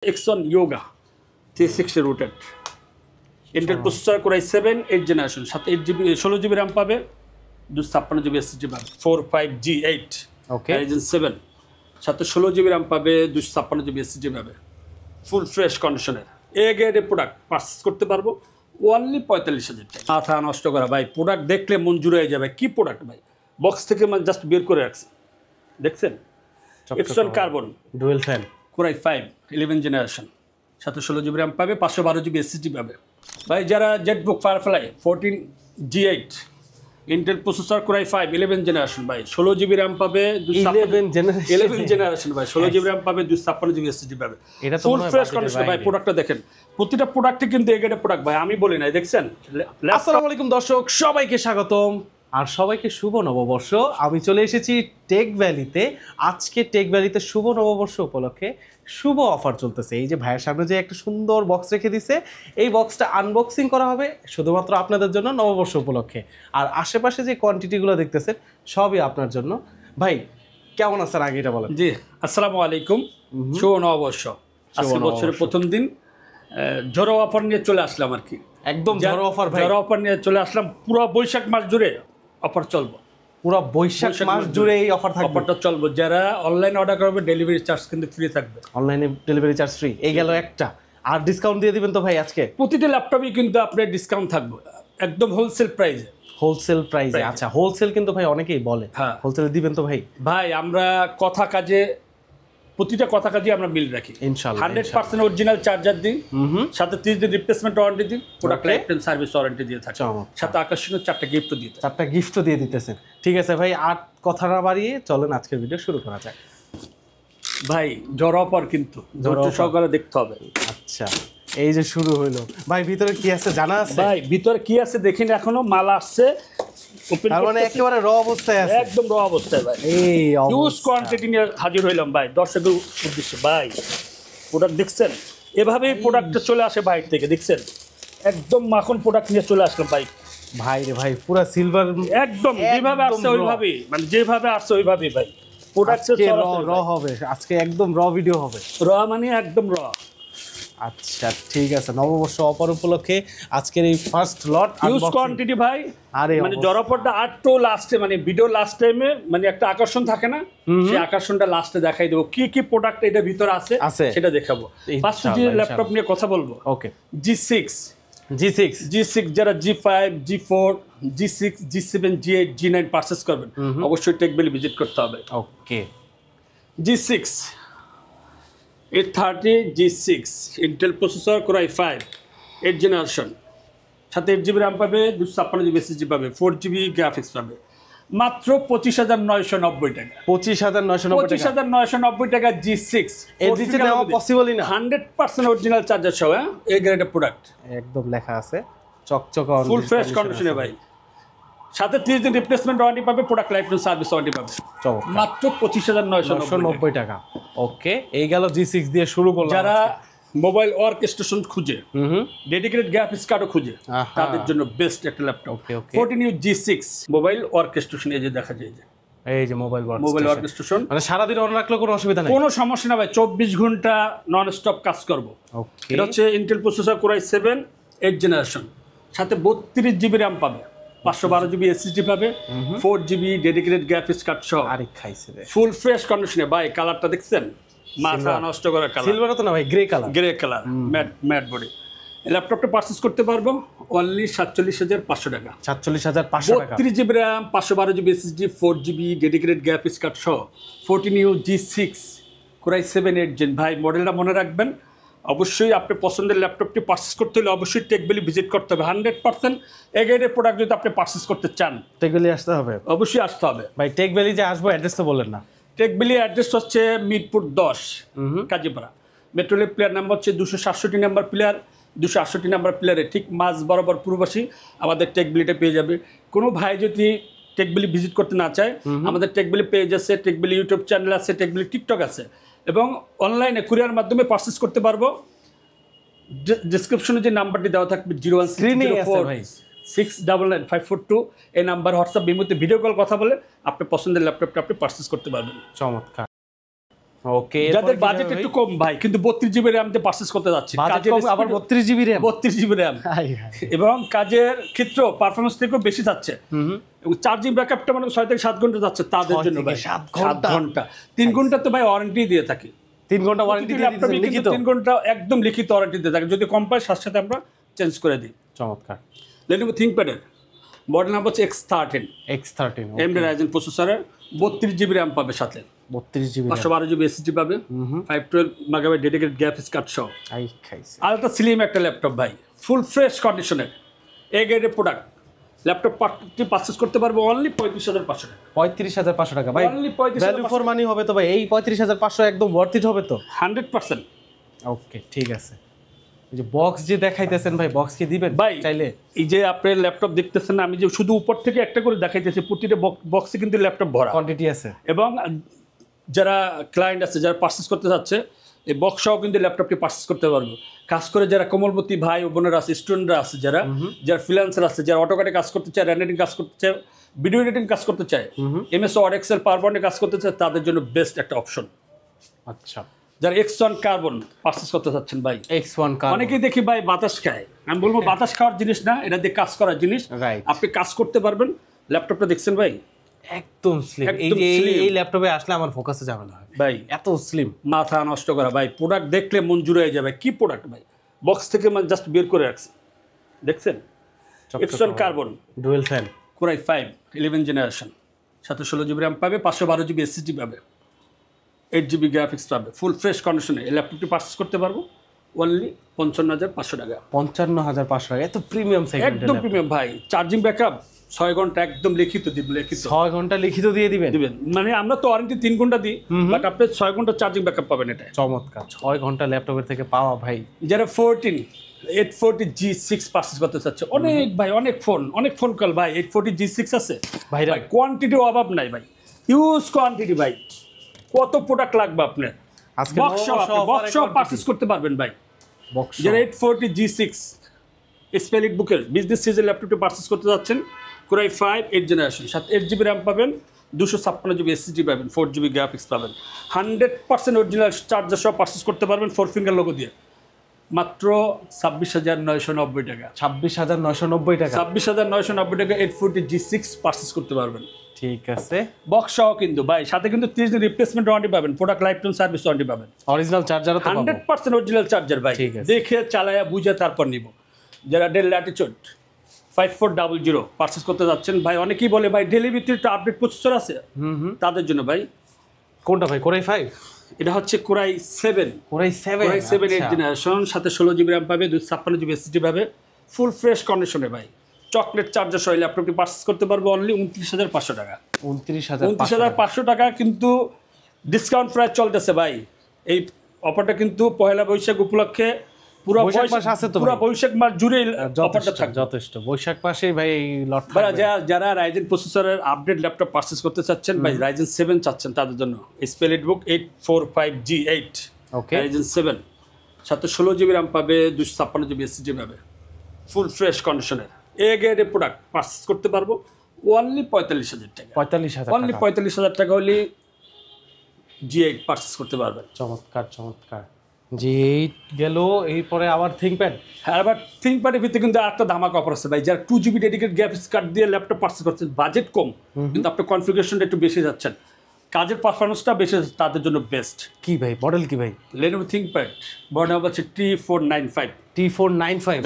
Exxon Yoga 360 rooted Intel processor Core i7 8th generation সাথে 8GB 16GB RAM পাবে 256GB SSD পাবে 45G8 ওকে Ryzen 7 সাথে 16GB RAM পাবে 256GB SSD পাবে full fresh কন্ডিশনের এ গ্রেডের প্রোডাক্ট পারচেজ করতে পারবো অনলি 45,000 টাকা মাথা নষ্ট করা ভাই প্রোডাক্ট দেখলে মন জুড়ে হয়ে যাবে কি প্রোডাক্ট ভাই বক্স থেকে মানে জাস্ট বের করে রাখছে দেখছেন Exxon Carbon dual fan Core i5 11th generation সাথে 16GB RAM পাবে 512GB SSD পাবে ভাই যারা Jetbook firefly 14G8 Intel processor Core i5 11th generation ভাই 16GB RAM পাবে 11th generation ভাই 16GB RAM পাবে 256GB SSD পাবে এটা তো ফুল ফ্রেশ কন্ডিশন ভাই প্রোডাক্টটা দেখেন প্রতিটা প্রোডাক্টে কিন্তু এগেডের প্রোডাক্ট ভাই আমি বলি নাই দেখছেন আসসালামু আলাইকুম দর্শক সবাইকে স্বাগতম আর সবাইকে শুভ নববর্ষ আমি চলে এসেছি টেক ভ্যালিতে আজকে টেক ভ্যালিতে শুভ নববর্ষ উপলক্ষে শুভ অফার চলতেছে এই যে ভাইয়ের সামনে যে একটা সুন্দর বক্স রেখে দিছে এই বক্সটা আনবক্সিং করা হবে শুধুমাত্র আপনাদের জন্য নববর্ষ উপলক্ষে আর আশেপাশে যে কোয়ান্টিটিগুলো দেখতেছেন সবই আপনার জন্য ভাই কেমন আছেন আগে এটা বলেন জি আসসালামু আলাইকুম শুভ নববর্ষ আজকে বছরের প্রথম দিন ঝড়ো অফার নিয়ে চলে আসলাম আর কি একদম ঝড়ো অফার ভাই ঝড়ো অফার নিয়ে চলে আসলাম পুরো বৈশাখ মাস জুড়ে অফার চলবে পুরো বৈশাখ মাস জুড়ে এই অফার থাকবে অফারটা চলবে যারা অনলাইন অর্ডার করবে ডেলিভারি চার্জ কিন্তু ফ্রি থাকবে অনলাইনে ডেলিভারি চার্জ ফ্রি এই গেল একটা আর ডিসকাউন্ট দিয়ে দিবেন তো ভাই আজকে প্রতিটা ল্যাপটপই কিন্তু আপনার ডিসকাউন্ট থাকবে একদম হোলসেল প্রাইসে হোলসেল প্রাইসে আচ্ছা হোলসেল কিন্তু ভাই অনেকেই বলে হ্যাঁ হোলসেলে দিবেন তো ভাই ভাই আমরা কথা কাজে প্রতিটা কথা কাজে আমরা মিল রাখি ইনশাআল্লাহ 100% অরিজিনাল চার্জার দিই সাথে 30 দিন রিপ্লেসমেন্ট ওয়ারেন্টি দিই product life time service warranty দিয়ে থাকি সাথে আকর্ষণীয় 4টা গিফটও দিয়ে থাকি 4টা গিফটও দিয়ে দিতেছেন ঠিক আছে ভাই আর কথা না বাড়িয়ে চলেন আজকের ভিডিও শুরু করা যাক ভাই ঝড় অফার কিন্তু ধৈর্য সহকারে দেখতে হবে আচ্ছা এই যে শুরু হলো ভাই ভিতরে কি আছে জানা আছে ভাই ভিতরে কি আছে দেখিন এখনো মাল আসছে তার মানে একেবারে র অবস্থায় আছে একদম র অবস্থায় ভাই এই হিউজ কোয়ান্টিটি নিয়ে হাজির হইলাম ভাই দর্শকের উদ্দেশ্যে ভাই প্রোডাক্ট দেখছেন এভাবেই প্রোডাক্টটা চলে আসে বাইরে থেকে দেখছেন একদম মাখন প্রোডাক্ট নিয়ে চলে আসলাম ভাই ভাই রে ভাই পুরো সিলভার একদম যেভাবে আসছে ওইভাবেই মানে যেভাবে আসছে ওইভাবেই ভাই প্রোডাক্ট র হবে আজকে একদম র ভিডিও হবে র মানে একদম র আচ্ছা ঠিক আছে নববর্ষ অফার উপলক্ষে আজকের এই ফার্স্ট লট হিউজ কোয়ান্টিটি ভাই আরে মানে জরাপরটা আর তো লাস্টে মানে ভিডিও লাস্ট টাইমে মানে একটা আকর্ষণ থাকে না সেই আকর্ষণটা লাস্টে দেখাই দেবো কি কি প্রোডাক্ট এটা ভিতরে আছে সেটা দেখাবো ফার্স্ট যে ল্যাপটপ নিয়ে কথা বলবো ওকে G6 G6 যারা G5 G4 G6 G7 G8 G9 purchase করবেন অবশ্যই টেক ভ্যালি ভিজিট করতে হবে ওকে G6 830 G6 Intel processor Core i5 8th generation সাথে 8GB RAM পাবে 256GB SSD পাবে 4GB গ্রাফিক্স পাবে মাত্র 25,990 টাকা 25,990 টাকা G6 এর দিতে নেওয়া পসিবলই না 100% অরিজিনাল চার্জার সহ এই গ্রেডের প্রোডাক্ট একদম লেখা আছে চকচকে ফুল ফ্রেশ কন্ডিশনে ভাই সাথে 30 দিন রিপ্লেসমেন্ট ওয়ারেন্টি পাবে product life time service warranty পাবে মাত্র 25,990 টাকা ওকে এই গেল G6 দিয়ে শুরু করলাম যারা মোবাইল ওয়ার্কস্টেশন খুঁজে ডেডিকেটেড গ্রাফিক্স কার্ডও খুঁজে তাদের জন্য বেস্ট একটা laptop 14U G6 mobile workstation এই যে দেখা যায় এই যে মোবাইল ওয়ার্কস্টেশন মানে সারা দিন অন রাখলে কোনো অসুবিধা নেই কোনো সমস্যা না ভাই 24 ঘন্টা নন স্টপ কাজ করব ওকে এটা হচ্ছে Intel processor Core i7 8th generation সাথে 32GB RAM পাবে 512GB SSD পাবে 4GB ডেডিকেটেড গ্রাফিক্স কার্ড সহ আরে খাইছে রে ফুল ফ্রেশ কন্ডিশনে ভাই কালারটা দেখছেন মাথা নষ্ট করা কালার সিলভার তো না ভাই গ্রে কালার ম্যাট বডি ল্যাপটপটা পারচেজ করতে পারবো অনলি 47,500 টাকা 47,500 টাকা 32GB RAM 512GB SSD 4GB dedicated graphics card সহ 14U G6 Core i7 8th Gen ভাই মডেলটা মনে রাখবেন অবশ্যই আপনি পছন্দের ল্যাপটপটি পারচেজ করতে হলে অবশ্যই টেক ভ্যালি ভিজিট করতে হবে 100% এগ্রেডের প্রোডাক্ট যদি আপনি পারচেজ করতে চান টেক ভ্যালি আসতে হবে অবশ্যই আসতে হবে ভাই টেক ভ্যালি যে আসবো অ্যাড্রেস তো বললেন না টেক ভ্যালি অ্যাড্রেস হচ্ছে Mirpur 10 Kazipara metro rail player number হচ্ছে 267 নাম্বার প্লেয়ার 268 নাম্বার প্লেয়ারে ঠিক মাঝ বরাবর পূর্ববাসী আমাদের টেক ভ্যালিটা পেয়ে যাবে কোনো ভাই যদি টেক ভ্যালি ভিজিট করতে না চায় আমাদের টেক ভ্যালি পেজ আছে টেক ভ্যালি ইউটিউব চ্যানেল আছে টেক ভ্যালি টিকটক আছে এবং অনলাইনে কুরিয়ার মাধ্যমে পারচেজ করতে পারবো ডেসক্রিপশনে যে নাম্বারটি দেওয়া থাকবে 01604699542 এই নাম্বার হোয়াটসঅ্যাপ বিমুতে ভিডিও কল কথা বলে আপনি পছন্দের ল্যাপটপটা আপনি পারচেজ করতে পারবেন চমৎকার ওকে, যাদের বাজেট একটু কম ভাই, কিন্তু 32 জিবি র্যাম দিয়ে পারচেজ করতে যাচ্ছে, আবার 32 জিবি র্যাম, 32 জিবি র্যাম, এবং কাজের ক্ষেত্রেও পারফরমেন্স থেকেও বেশি যাচ্ছে, এবং চার্জিং ব্যাকআপটা মানে 6 থেকে 7 ঘন্টা যাচ্ছে তাদের জন্য ভাই। 7 ঘন্টা 3 ঘন্টা তো ভাই ওয়ারেন্টি দিয়ে থাকি, 3 ঘন্টা ওয়ারেন্টি দিয়ে দিচ্ছেন লিখিত, 3 ঘন্টা একদম লিখিত ওয়ারেন্টি দিয়ে থাকি, যদি কম পায় সাথে সাথে আমরা চেঞ্জ করে দিই। চমৎকার। Lenovo ThinkPad এর মডেল নাম্বার হচ্ছে X13 AMD Ryzen প্রসেসরের, 32 জিবি র্যাম পাবে, সাথে 32 জিবি 512 জিবি এসএসডি পাবে, 512 মেগাবাইট ডেডিকেটেড গ্রাফিক্স কার্ড সহ আই খাইছে। আলট্রা স্লিম একটা ল্যাপটপ ভাই, ফুল ফ্রেশ কন্ডিশনের এ গ্রেডের প্রোডাক্ট। ল্যাপটপ পার্টি পারচেজ করতে পারবো অনলি 35,500 টাকা। 35,500 টাকা ভাই, Only 35,500 ভ্যালু ফর মানি হবে তো ভাই, এই 35,500 একদম ওয়ার্থ ইট হবে তো 100%। ওকে ঠিক আছে। এই যে বক্স যে দেখাইতেছেন ভাই, বক্স কি দিবেন ভাই চাইলে? এই যে আপনার ল্যাপটপ দেখতেছেন না, আমি যে শুধু উপর থেকে একটা করে দেখাইতেছি, প্রতিটা বক্সে কিন্তু ল্যাপটপ ভরা কোয়ান্টিটি আছে, এবং যারা ক্লায়েন্ট আছে যারা পারচেজ করতে যাচ্ছে এই বক্স সহ কিন্তু ল্যাপটপটি পারচেজ করতে পারবো। কাজ করে যারা কোমলমতি ভাই ও বোনেরা আছে, স্টুডেন্টরা আছে, যারা ফ্রিল্যান্সার আছে, যারা অটোকাটে কাজ করতে চায়, র্যান্ডেটিং কাজ করতে চায়, ভিডিও এডিটিং কাজ করতে চায়, MS ওয়ার্ড এক্সেল পাওয়ার পয়েন্টে কাজ করতে চায়, তাদের জন্য বেস্ট একটা অপশন। আচ্ছা, যারা X1 কার্বন পারচেজ করতে চাচ্ছেন ভাই, X1 কার্বন, অনেকেই দেখি ভাই বাতাস খায়, আমি বলবো বাতাস খাওয়ার জিনিস না, এটা দিয়ে কাজ করার জিনিস। রাইট, আপনি কাজ করতে পারবেন। ল্যাপটপটা দেখছেন ভাই, একদম স্লিম। এই যে এই ল্যাপটপে আসলে আমার ফোকাসে যাবে না ভাই, এত স্লিম, মাথা নষ্ট করা ভাই। প্রোডাক্ট দেখলে মন জুড়ে যাবে, কি প্রোডাক্ট ভাই, বক্স থেকে মানে জাস্ট বের করে রাখছে, দেখছেন? X1 carbon dual fan, Core i5 11 generation, সাথে 16 জিবি র্যাম পাবে, 512 জিবি এসএসডি পাবে, 8 জিবি গ্রাফিক্স পাবে, ফুল ফ্রেশ কন্ডিশনে এই ল্যাপটপটি পারচেজ করতে পারবো অনলি 55,500 টাকা। 55,500 টাকা, এত প্রিমিয়াম সেগমেন্ট, একদম প্রিমিয়াম ভাই। চার্জিং ব্যাকআপ 6 ঘন্টা একদম লিখিত দিবেন, লিখিত 6 ঘন্টা লিখিত দিয়ে দিবেন। মানে আমরা তো ওয়ারেন্টি 3 ঘন্টা দিই, বাট আপনি 6 ঘন্টা চার্জিং ব্যাকআপ পাবেন। এটা চমৎকার, 6 ঘন্টা ল্যাপটপের থেকে পাওয়া ভাই। যারা 840G6 পারচেজ করতে চাচ্ছে, অনেক ভাই, অনেক ফোন কল ভাই, 840G6 আছে ভাই, কোয়ান্টিটি অভাব নাই ভাই, হিউজ কোয়ান্টিটি ভাই, কত প্রোডাক্ট লাগবে আপনার, আজকে বক্স পারচেজ করতে পারবেন ভাই। বক্স যারা 840G6 স্পেলিট বুকের বিজনেস সিরিজের ল্যাপটপটি পারচেজ করতে যাচ্ছেন, Core i5 8 জেনারেশন, সাথে 8 জিবি র্যাম পাবেন, 256 জিবি এসএসডি পাবেন, 4 জিবি গ্রাফিক্স পাবেন, 100% অরিজিনাল চার্জার সহ পারচেজ করতে পারবেন 4 ফিঙ্গার লোগো দিয়ে, মাত্র 26,990 টাকা। 26,990 টাকা, 26,990 টাকা 840G6 পারচেজ করতে পারবেন। ঠিক আছে, বক্স সহ কিন্তু ভাই, সাথে কিন্তু 30 দিন রিপ্লেসমেন্ট ওয়ারেন্টি পাবেন, product life time service warranty পাবেন, অরিজিনাল চার্জারও তো পাবো, 100% অরিজিনাল চার্জার ভাই, ঠিক আছে। দেখে চালায়া বুঝে তারপর নিব। যারা ডেল ল্যাটিটিউড 5400 পারচেজ করতে যাচ্ছেন ভাই, অনেকেই বলে ভাই ডেলি ভিত্তিতে আপডেট প্রসেসর আছে, তাদের জন্য ভাই কোনটা ভাই? Core i5, এটা হচ্ছে Core i7 Core i7 8 generation, সাথে 16 জিবি র্যাম পাবে, 256 জিবি এসএসডি পাবে, ফুল ফ্রেশ কন্ডিশনে ভাই, চকলেট চার্জার সহ ল্যাপটপটি পারচেজ করতে পারবো অনলি 29,500 টাকা। 29,500 টাকা কিন্তু ডিসকাউন্ট প্রাইস চলতেছে ভাই। এই অফারটা কিন্তু পয়লা বৈশাখ উপলক্ষে পুরো বৈশাখ মাস জুড়ে অফারটা থাকবে। যথেষ্ট, বৈশাখ মাসেই ভাই এই লট ভাই। যারা রাইজেন প্রসেসরের আপডেট ল্যাপটপ পারচেজ করতে চাচ্ছেন ভাই, Ryzen 7 চাচ্ছেন, তাদের জন্য স্পেলিট বুক 845G8 ওকে, Ryzen 7, সাথে 16 জিবি র্যাম পাবে, 256 জিবি এসএসডি পাবে, ফুল ফ্রেশ কন্ডিশনের এ গ্রেডের প্রোডাক্ট পারচেজ করতে পারবো অনলি 45,000 টাকা। 45,000 অনলি 45,000 টাকা হলে G8 পারচেজ করতে পারবেন। চমৎকার চমৎকার। G8 গেল, এরপরে আবার ThinkPad। হ্যাঁ, আবার ThinkPad-এর ভিতরে কিন্তু আরেকটা ধামাকা অফার আছে ভাই। যারা 2 জিবি ডেডিকেটেড গ্রাফিক্স কার্ড দিয়ে ল্যাপটপ পারচেজ করছেন, বাজেট কম কিন্তু আপনার কনফিগারেশনটা একটু বেশি যাচ্ছেন, কাজের পারফরমেন্সটা বেশি, তাদের জন্য বেস্ট। কি ভাই মডেল কি ভাই? Lenovo ThinkPad মডেল হচ্ছে T495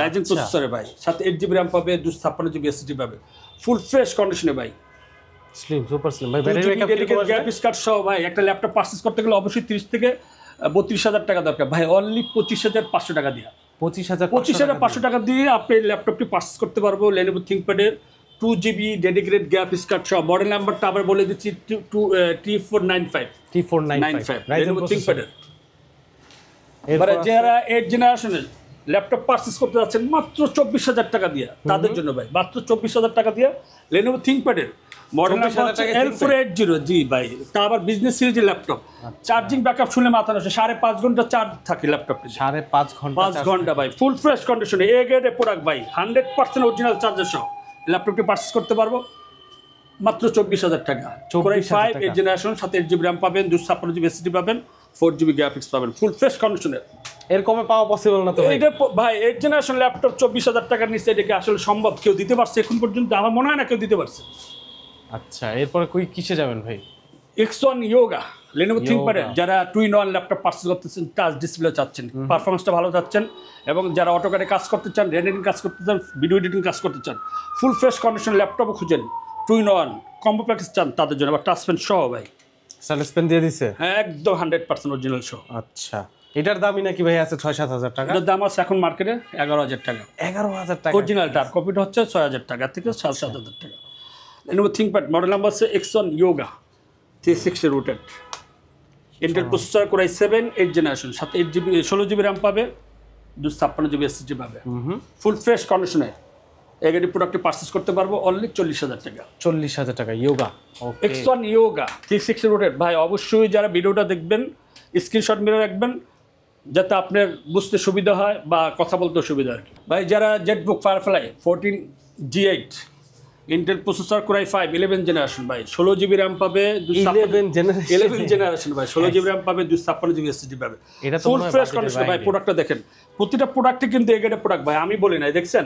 Ryzen প্রসেসরে ভাই, সাথে 8 জিবি র্যাম পাবে, 256 জিবি এসএসডি পাবে, ফুল ফ্রেশ কন্ডিশনে ভাই, স্লিম, সুপার স্লিম ভাই। Battery backup dedicated graphics card সহ ভাই, একটা ল্যাপটপ পারচেজ করতে গেলে অবশ্যই 30 থেকে 32,000 টাকা দরকার ভাই, অনলি 25,500 টাকা দিয়ে, 25,500 টাকা দিয়ে আপনি ল্যাপটপটি পারচেজ করতে পারবো। Lenovo ThinkPad-এর 2 GB dedicated graphics card সহ, মডেল নাম্বারটা আবার বলে দিচ্ছি, T495 Lenovo ThinkPad-এর। এবারে যারা 8 জেনারেশনের ল্যাপটপ পারচেজ করতে যাচ্ছেন মাত্র 24,000 টাকা দিয়ে, তাদের জন্য ভাই মাত্র 24,000 টাকা দিয়ে Lenovo ThinkPad-এর মডেল নাম্বার হচ্ছে L480 জি ভাই, তা আবার বিজনেস সিরিজের ল্যাপটপ। চার্জিং ব্যাকআপ শুনে মাথা নষ্ট, 5.5 ঘন্টা চার্জ থাকে ল্যাপটপে, 5.5 ঘন্টা, 5 ঘন্টা ভাই, ফুল ফ্রেশ কন্ডিশনে এ গ্রেডের প্রোডাক্ট ভাই, 100% অরিজিনাল চার্জার সহ ল্যাপটপটি পারচেজ করতে পারবো মাত্র 24,000 টাকা। Core i5 8 জেনারেশন, সাথে 8 জিবি র্যাম পাবেন, 256 জিবি এসএসডি পাবেন, 4GB গ্রাফিক্স পাবেন ফুল ফ্রেশ কন্ডিশনের। এর কমে পাওয়া পসিবল না তো ভাই? এটা ভাই 8 জেনারেশন ল্যাপটপ 24,000 টাকার নিচে এটা কি আসলে সম্ভব? কেউ দিতে পারছে এখন পর্যন্ত? আমার মনে হয় না কেউ দিতে পারছে। আচ্ছা, এরপরে কিসে যাবেন ভাই? X1 Yoga Lenovo ThinkPad যারা 2-in-1 ল্যাপটপ পারচেজ করতেছেন, টাচ ডিসপ্লে চাচ্ছেন, পারফরম্যান্সটা ভালো চাচ্ছেন, এবং যারা অটোক্যাডে কাজ করতে চান, রেন্ডারিং কাজ করতে চান, ভিডিও এডিটিং কাজ করতে চান, ফুল ফ্রেশ কন্ডিশন ল্যাপটপও খুঁজেন, 2-in-1 কম্বো প্যাকেজ চান তাদের জন্য, বা টাচ পেন সহ ভাই সার্ভিস পেন দিয়ে দিছে? হ্যাঁ, একদম 100% অরিজিনাল সহ। আচ্ছা, এটার দামই নাকি ভাই আছে 6-7 হাজার টাকা? এটার দাম আছে এখন মার্কেটে 11,000 টাকা। 11,000 টাকা অরিজিনালটা, আর কপিটা হচ্ছে 6,000 টাকা থেকে 7,000 টাকা। Lenovo ThinkPad মডেল নাম্বার হচ্ছে X1 Yoga 360 rooted, Intel processor Core i7 8 generation, সাথে 16GB র্যাম পাবে, 256GB SSD পাবে, ফুল ফ্রেশ কন্ডিশনে এই গাড়ি প্রোডাক্টটি পারচেজ করতে পারবো অনলি 40,000 টাকা। 40,000 টাকা ইয়োগা। ওকে, X1 Yoga 360 রুটেড ভাই, অবশ্যই যারা ভিডিওটা দেখবেন স্ক্রিনশট মেরে রাখবেন যাতে আপনার বুঝতে সুবিধা হয় বা কথা বলতে সুবিধা আর কি। ভাই যারা Jetbook firefly 14G8 Intel processor Core i5 11 generation ভাই, 16GB র্যাম পাবে, 11 জেনারেশন ভাই, 16GB র্যাম পাবে, 256GB SSD পাবে, এটা তো ফুল মনে হয় ফ্রেশ budget-এর কন্ডিশন ভাই। বাইরে। প্রোডাক্টটা দেখেন, প্রতিটা প্রোডাক্টই কিন্তু এগেটেড প্রোডাক্ট ভাই, আমি বলি নাই, দেখছেন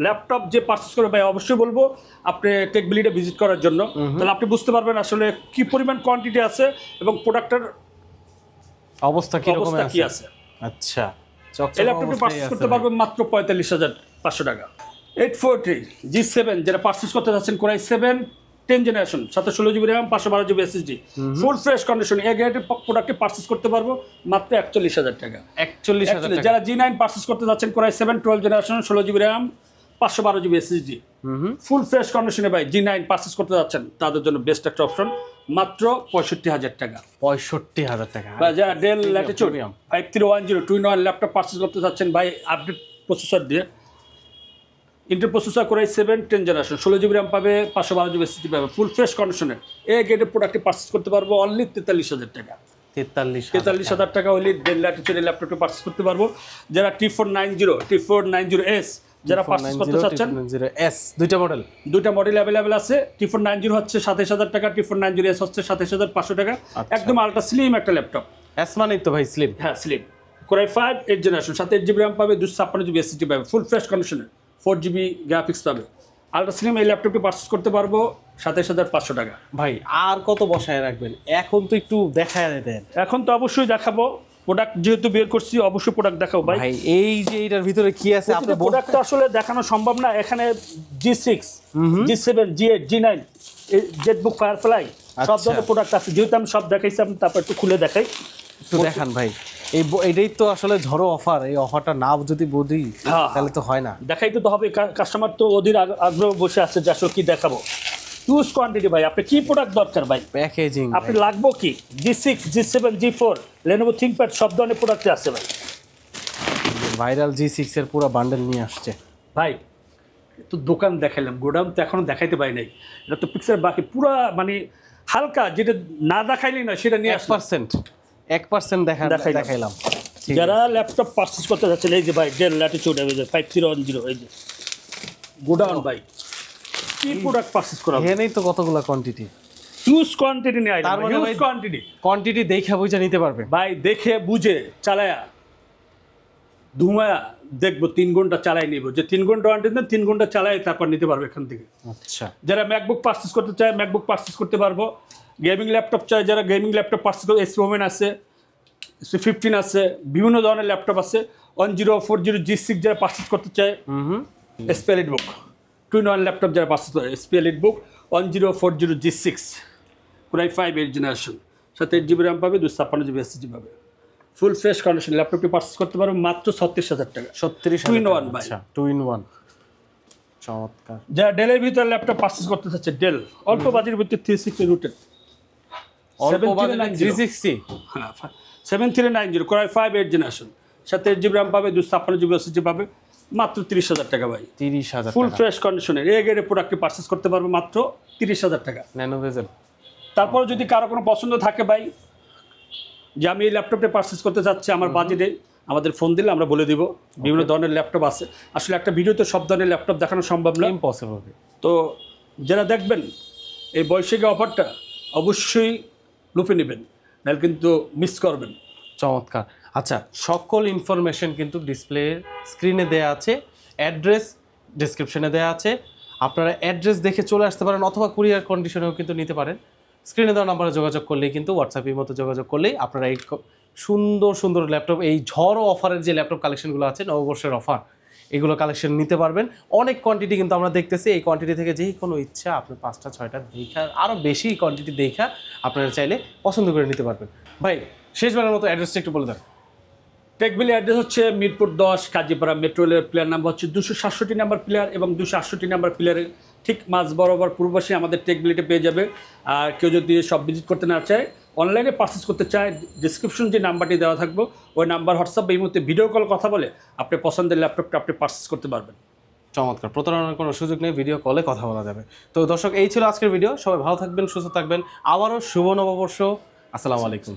ল্যাপটপ যে পারচেজ করে ভাই অবশ্যই বলবো আপনি টেকবিলিটা ভিজিট করার জন্য, তাহলে আপনি বুঝতে পারবেন আসলে কি পরিমাণ কোয়ান্টিটি আছে এবং প্রোডাক্টের অবস্থা কি রকম অবস্থা কি আছে। আচ্ছা, এই ল্যাপটপটি পারচেজ করতে পারবেন মাত্র 45,500 টাকা। 840 G7 যারা পারচেজ করতে যাচ্ছেন Core i7 10 জেনারেশন, সাথে 16GB RAM, 512GB SSD, full fresh condition, এই গ্রেডের প্রোডাক্টটি পারচেজ করতে পারবো মাত্র 41,000 টাকা। 41,000 টাকা। যারা G9 পারচেজ করতে যাচ্ছেন Core i7 12 generation, 16GB RAM, 512GB SSD, full fresh কন্ডিশনে ভাই G9 পারচেজ করতে যাচ্ছেন তাদের জন্য বেস্ট একটা অপশন, মাত্র 65,000 টাকা। 65,000 টাকা। বা যারা del Latitude 5310 2-in-1 laptop purchase করতে যাচ্ছেন ভাই আপডেট প্রসেসর দিয়ে, Intel processor Core i7 10 generation, 16GB RAM পাবে, 512GB SSD পাবে, ফুল ফ্রেশ কন্ডিশনে এই গ্রেডের প্রোডাক্টটি পারচেজ করতে পারবো অনলি 43,000 টাকা। 43,000 টাকা হলে ডেল ল্যাটিটিউডের ল্যাপটপটি পারচেজ করতে পারবো। যারা T490S যারা পারচেজ করতে চাচ্ছেন, S দুইটা মডেল অ্যাভেলেবেল আছে। T490 হচ্ছে 27,000 টাকা, T490S হচ্ছে 27,500 টাকা, একদম আলট্রা স্লিম একটা ল্যাপটপ। S মানেই তো ভাই স্লিম। হ্যাঁ স্লিম, Core i5 8 জেনারেশন, সাথে 8GB র্যাম পাবে, 256GB SSD পাবে, ফুল ফ্রেশ কন্ডিশনে 4GB গ্রাফিক্স পাবে, আলট্রা স্লিম এই ল্যাপটপটি পারচেজ করতে পারবো 27,500 টাকা। ভাই আর কত বসায় রাখবেন, এখন তো একটু দেখায় দেন। এখন তো অবশ্যই দেখাবো, প্রোডাক্ট যেহেতু বের করছি অবশ্যই প্রোডাক্ট দেখাবো ভাই। ভাই এই যে এটার ভিতরে কি আছে আপনি প্রোডাক্ট আসলে দেখানো সম্ভব না, এখানে G6 G7 G8 G9 Jetbook firefly সব ধরনের প্রোডাক্ট আছে, যেহেতু আমি সব দেখাইছি আমি তারপর একটু খুলে দেখাই। একটু দেখান ভাই, এটাই তো আসলে ঝড়ো অফার, এই অফারটা না যদি বুঝি তাহলে তো হয় না। দেখাইতে তো হবে, কাস্টমার তো অধীর আগ্রহ বসে আছে যে আসলে কি দেখাবো। হিউজ কোয়ান্টিটি ভাই, আপনি কি প্রোডাক্ট দরকার ভাই, প্যাকেজিং আপনি লাগবো কি, G6 G7 G4 Lenovo ThinkPad সব ধরনের প্রোডাক্ট আছে ভাই। ভাইরাল G6 এর পুরো বান্ডেল নিয়ে আসছে ভাই। তো দোকান দেখাইলাম, গোডাউন তো এখনো দেখাইতে পাই নাই, এটা তো পিকচার বাকি পুরা মানে হালকা, যেটা না দেখাইলেই না সেটা নিয়ে 1% দেখাইলাম। যারা ল্যাপটপ পারচেজ করতে যাচ্ছেন এই যে ভাই ডেল ল্যাটিটিউড 5310 এই যে গোডাউন ভাই, কি প্রোডাক্ট পারচেজ করা হবে, এখানেই তো কতগুলো কোয়ান্টিটি, হিউজ কোয়ান্টিটি নিয়ে তার মানে হিউজ কোয়ান্টিটি দেখে বুঝে নিতে পারবে ভাই, দেখে বুঝে চালায়া ধুমায়া দেখবো, 3 ঘন্টা চালাই নিব, যে 3 ঘন্টা ওয়ারেন্টি দেন 3 ঘন্টা চালাই তারপর নিতে পারবে এখান থেকে। আচ্ছা, যারা ম্যাকবুক পারচেজ করতে চায় ম্যাকবুক পারচেজ করতে পারবো, গেমিং ল্যাপটপ চায় যারা গেমিং ল্যাপটপ পারচেজ করতে, SP Omen আছে, SP15 আছে, বিভিন্ন ধরনের ল্যাপটপ আছে। 1040 G6 যারা পারচেজ করতে চায়, SP EliteBook 2-in-1 ল্যাপটপ যারা পারচেজ করে, SP EliteBook 1040 G6 Core i5 8 generation, সাথে 8GB র্যাম পাবে, 256GB SSD পাবে, ফুল ফ্রেশ কন্ডিশন ল্যাপটপটি পারচেজ করতে পারবে মাত্র 36,000 টাকা। 2-in-1 ভাই, 2-in-1 চমৎকার। যারা ডেলের ভিতরে ল্যাপটপ পারচেজ করতে চাচ্ছে, ডেল অল্প বাজেটের ভিতরে 360 রুটেড অল্প বাজেটে 360, হ্যাঁ 7390 Core i5 8 জেনারেশন, সাথে 8GB র্যাম পাবে, 256GB SSD পাবে, মাত্র 30,000 টাকা ভাই। 30,000 ফুল ফ্রেশ কন্ডিশনের এই গ্রেডের প্রোডাক্টটি পারচেজ করতে পারবে মাত্র 30,000 টাকা। ন্যানো বেজেল। তারপর যদি কারো কোনো পছন্দ থাকে ভাই যে আমি এই ল্যাপটপটা পারচেজ করতে চাচ্ছি আমার বাজেটে, আমাদের ফোন দিলে আমরা বলে দিব, বিভিন্ন ধরনের ল্যাপটপ আছে। আসলে একটা ভিডিওতে সব ধরনের ল্যাপটপ দেখানো সম্ভব না, ইম্পসিবল। তো যারা দেখবেন এই বৈশাখী অফারটা অবশ্যই লুপে নেবেন, নাহলে কিন্তু মিস করবেন। চমৎকার। আচ্ছা, সকল ইনফরমেশন কিন্তু ডিসপ্লে স্ক্রিনে দেয়া আছে, অ্যাড্রেস ডেসক্রিপশনে দেয়া আছে। আপনারা অ্যাড্রেস দেখে চলে আসতে পারেন অথবা কুরিয়ার কন্ডিশনেও কিন্তু নিতে পারেন। স্ক্রিনে দেওয়া নাম্বারে যোগাযোগ করলেই কিন্তু হোয়াটসঅ্যাপের মতো যোগাযোগ করলেই আপনারা এই সুন্দর সুন্দর ল্যাপটপ, এই ঝড় অফারের যে ল্যাপটপ কালেকশনগুলো আছে নববর্ষের অফার, এগুলো কালেকশন নিতে পারবেন। অনেক কোয়ান্টিটি কিন্তু আমরা দেখতেছি, এই কোয়ান্টিটি থেকে যেই কোনো ইচ্ছা আপনি 5টা 6টা দেখা, আরও বেশি কোয়ান্টিটি দেখা আপনারা চাইলে পছন্দ করে নিতে পারবেন। ভাই শেষবারের মতো অ্যাড্রেসটা একটু বলে দেন। টেকবিলি অ্যাড্রেস হচ্ছে মিরপুর 10 কাজীপাড়া। মেট্রো রেলের প্লেয়ার নাম্বার হচ্ছে 267 নাম্বার প্লেয়ার এবং 268 নাম্বার প্লেয়ারের ঠিক মাঝ বরাবর পূর্ব পাশে আমাদের টেকবিলিতে পেয়ে যাবে। আর কেউ যদি সব ভিজিট করতে না চায়, অনলাইনে পারচেস করতে চায়, ডিসক্রিপশন যে নাম্বারটি দেওয়া থাকবে ওই নাম্বার হোয়াটসঅ্যাপ এই মুহূর্তে ভিডিও কল কথা বলে আপনি পছন্দের ল্যাপটপটা আপনি পারচেস করতে পারবেন। চমৎকার, প্রতারণার কোনো সুযোগ নেই, ভিডিও কলে কথা বলা যাবে। তো দর্শক, এই ছিল আজকের ভিডিও। সবাই ভালো থাকবেন, সুস্থ থাকবেন। আবারও শুভ নববর্ষ। আসসালামু আলাইকুম।